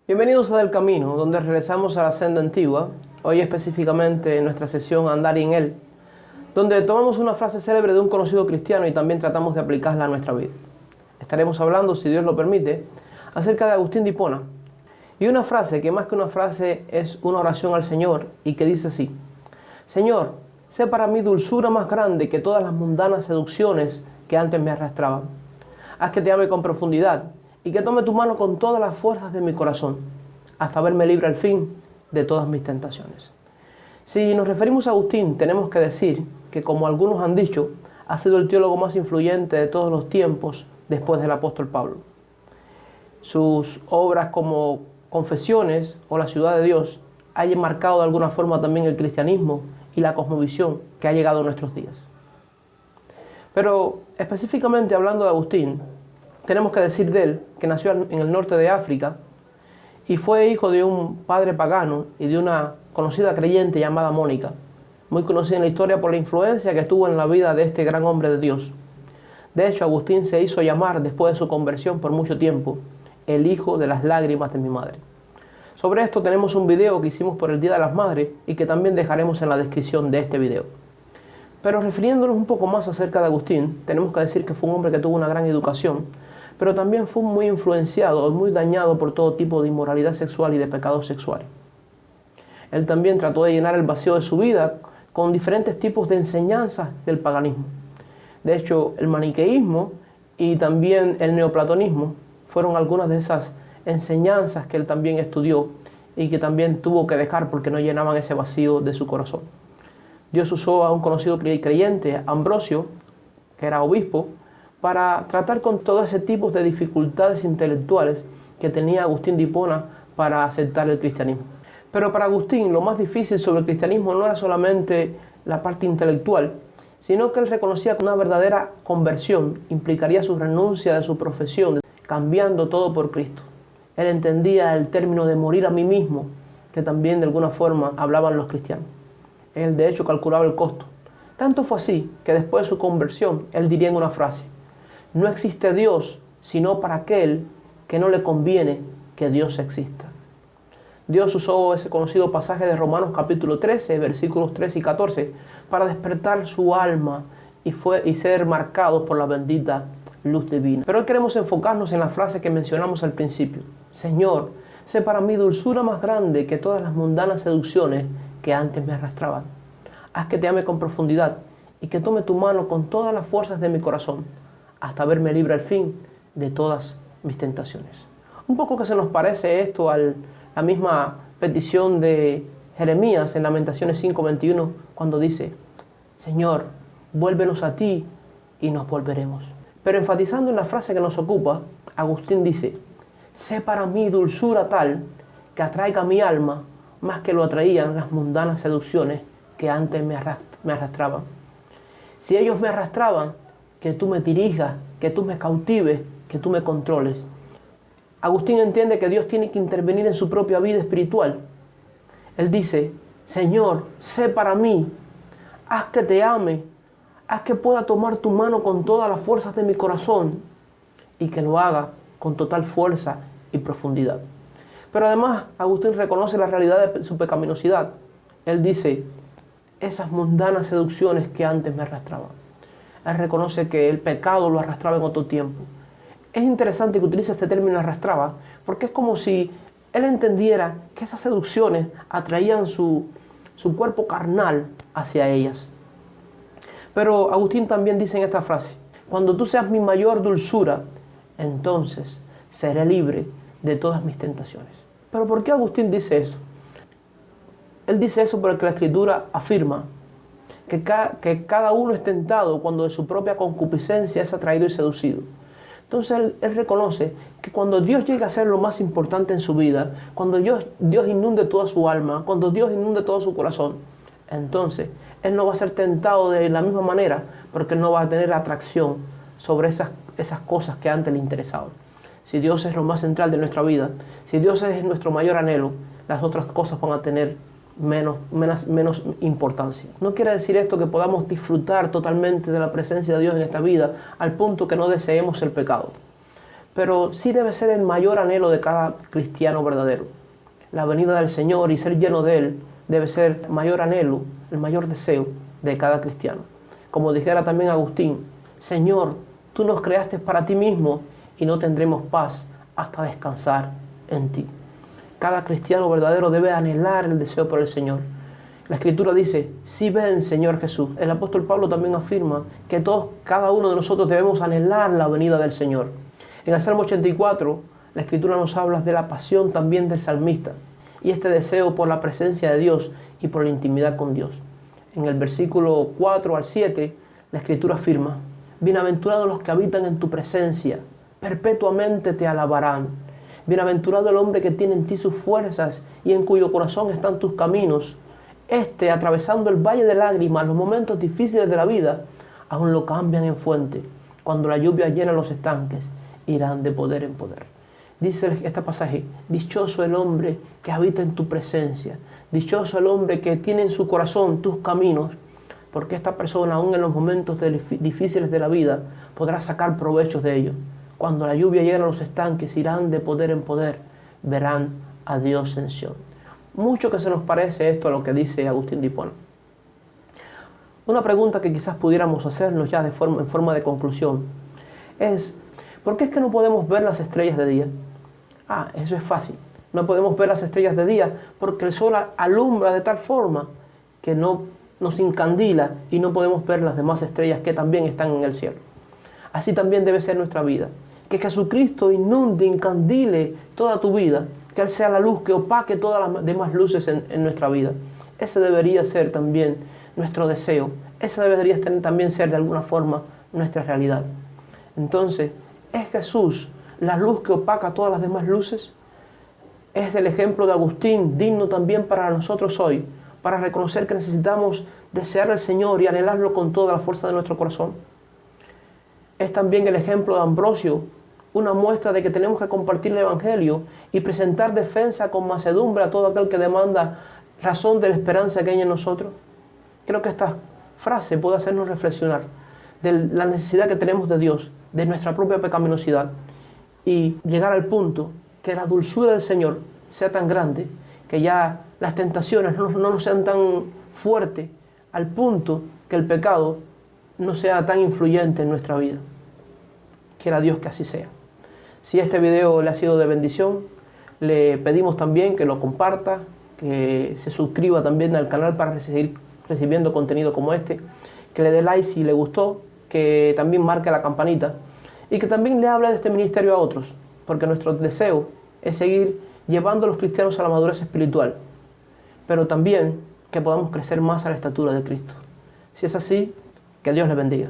Bienvenidos a Del Camino, donde regresamos a la senda antigua, hoy específicamente en nuestra sesión Andar en Él, donde tomamos una frase célebre de un conocido cristiano y también tratamos de aplicarla a nuestra vida. Estaremos hablando, si Dios lo permite, acerca de Agustín de Hipona, y una frase que más que una frase es una oración al Señor y que dice así: Señor, sé para mí dulzura más grande que todas las mundanas seducciones que antes me arrastraban. Haz que te ame con profundidad y que tome tu mano con todas las fuerzas de mi corazón, hasta verme libre al fin de todas mis tentaciones. Si nos referimos a Agustín, tenemos que decir que, como algunos han dicho, ha sido el teólogo más influyente de todos los tiempos después del apóstol Pablo. Sus obras como Confesiones o La ciudad de Dios han marcado de alguna forma también el cristianismo y la cosmovisión que ha llegado a nuestros días. Pero específicamente hablando de Agustín, tenemos que decir de él que nació en el norte de África y fue hijo de un padre pagano y de una conocida creyente llamada Mónica, muy conocida en la historia por la influencia que tuvo en la vida de este gran hombre de Dios. De hecho, Agustín se hizo llamar, después de su conversión por mucho tiempo, el hijo de las lágrimas de mi madre. Sobre esto tenemos un video que hicimos por el Día de las Madres y que también dejaremos en la descripción de este video. Pero refiriéndonos un poco más acerca de Agustín, tenemos que decir que fue un hombre que tuvo una gran educación, pero también fue muy influenciado, muy dañado por todo tipo de inmoralidad sexual y de pecados sexuales. Él también trató de llenar el vacío de su vida con diferentes tipos de enseñanzas del paganismo. De hecho, el maniqueísmo y también el neoplatonismo fueron algunas de esas enseñanzas que él también estudió y que también tuvo que dejar porque no llenaban ese vacío de su corazón. Dios usó a un conocido creyente, Ambrosio, que era obispo, para tratar con todo ese tipo de dificultades intelectuales que tenía Agustín de Hipona para aceptar el cristianismo. Pero para Agustín lo más difícil sobre el cristianismo no era solamente la parte intelectual, sino que él reconocía que una verdadera conversión implicaría su renuncia de su profesión, cambiando todo por Cristo. Él entendía el término de morir a mí mismo, que también de alguna forma hablaban los cristianos. Él de hecho calculaba el costo. Tanto fue así que después de su conversión, él diría en una frase: no existe Dios sino para aquel que no le conviene que Dios exista. Dios usó ese conocido pasaje de Romanos capítulo 13, versículos 13 y 14, para despertar su alma y ser marcado por la bendita luz divina. Pero hoy queremos enfocarnos en la frase que mencionamos al principio: Señor, sé para mí dulzura más grande que todas las mundanas seducciones que antes me arrastraban. Haz que te ame con profundidad y que tome tu mano con todas las fuerzas de mi corazón, hasta verme libre al fin de todas mis tentaciones. Un poco que se nos parece esto a la misma petición de Jeremías en Lamentaciones 5:21, cuando dice: Señor, vuélvenos a ti y nos volveremos. Pero enfatizando en la frase que nos ocupa, Agustín dice: sé para mí dulzura tal que atraiga mi alma más que lo atraían las mundanas seducciones que antes me arrastraban. Si ellos me arrastraban, que tú me dirijas, que tú me cautives, que tú me controles. Agustín entiende que Dios tiene que intervenir en su propia vida espiritual. Él dice: Señor, sé para mí, haz que te ame, haz que pueda tomar tu mano con todas las fuerzas de mi corazón y que lo haga con total fuerza y profundidad. Pero además, Agustín reconoce la realidad de su pecaminosidad. Él dice: esas mundanas seducciones que antes me arrastraban. Él reconoce que el pecado lo arrastraba en otro tiempo. Es interesante que utilice este término arrastraba, porque es como si él entendiera que esas seducciones atraían su cuerpo carnal hacia ellas. Pero Agustín también dice en esta frase: cuando tú seas mi mayor dulzura, entonces seré libre de todas mis tentaciones. ¿Pero por qué Agustín dice eso? Él dice eso porque la Escritura afirma que cada uno es tentado cuando de su propia concupiscencia es atraído y seducido. Entonces él reconoce que cuando Dios llega a ser lo más importante en su vida, cuando Dios inunde toda su alma, cuando Dios inunde todo su corazón, entonces él no va a ser tentado de la misma manera, porque él no va a tener atracción sobre esas cosas que antes le interesaban. Si Dios es lo más central de nuestra vida, si Dios es nuestro mayor anhelo, las otras cosas van a tener menos importancia. No quiere decir esto que podamos disfrutar totalmente de la presencia de Dios en esta vida al punto que no deseemos el pecado. pero sí debe ser el mayor anhelo de cada cristiano verdadero. La venida del Señor y ser lleno de Él debe ser el mayor anhelo, el mayor deseo de cada cristiano. Como dijera también Agustín, Señor, tú nos creaste para ti mismo y no tendremos paz hasta descansar en ti. Cada cristiano verdadero debe anhelar el deseo por el Señor. La Escritura dice, sí ven, Señor Jesús. El apóstol Pablo también afirma que cada uno de nosotros debemos anhelar la venida del Señor. En el Salmo 84, la Escritura nos habla de la pasión también del salmista y este deseo por la presencia de Dios y por la intimidad con Dios. En el versículo 4 al 7, la Escritura afirma, bienaventurados los que habitan en tu presencia, perpetuamente te alabarán. Bienaventurado el hombre que tiene en ti sus fuerzas y en cuyo corazón están tus caminos. Atravesando el valle de lágrimas, los momentos difíciles de la vida, aún lo cambian en fuente. Cuando la lluvia llena los estanques, irán de poder en poder. Dice este pasaje, dichoso el hombre que habita en tu presencia, dichoso el hombre que tiene en su corazón tus caminos, porque esta persona, aún en los momentos difíciles de la vida, podrá sacar provechos de ellos. Cuando la lluvia llena los estanques, irán de poder en poder, verán a Dios en Sión. Mucho que se nos parece esto a lo que dice Agustín de Hipona. Una pregunta que quizás pudiéramos hacernos ya en forma de conclusión es, ¿por qué es que no podemos ver las estrellas de día? Eso es fácil. No podemos ver las estrellas de día porque el sol alumbra de tal forma que no nos encandila y no podemos ver las demás estrellas que también están en el cielo. Así también debe ser nuestra vida. Que Jesucristo inunde, encandile toda tu vida. Que Él sea la luz que opaque todas las demás luces en nuestra vida. Ese debería ser también nuestro deseo. Ese debería también ser de alguna forma nuestra realidad. Entonces, ¿es Jesús la luz que opaca todas las demás luces? Es el ejemplo de Agustín digno también para nosotros hoy, para reconocer que necesitamos desear al Señor y anhelarlo con toda la fuerza de nuestro corazón. Es también el ejemplo de Ambrosio, una muestra de que tenemos que compartir el Evangelio y presentar defensa con mansedumbre a todo aquel que demanda razón de la esperanza que hay en nosotros. Creo que esta frase puede hacernos reflexionar de la necesidad que tenemos de Dios, de nuestra propia pecaminosidad, y llegar al punto que la dulzura del Señor sea tan grande, que ya las tentaciones no nos sean tan fuertes, al punto que el pecado no sea tan influyente en nuestra vida. Quiera Dios que así sea. Si este video le ha sido de bendición, le pedimos también que lo comparta, que se suscriba también al canal para seguir recibiendo contenido como este, que le dé like si le gustó, que también marque la campanita y que también le hable de este ministerio a otros, porque nuestro deseo es seguir llevando a los cristianos a la madurez espiritual, pero también que podamos crecer más a la estatura de Cristo. Si es así, que Dios le bendiga.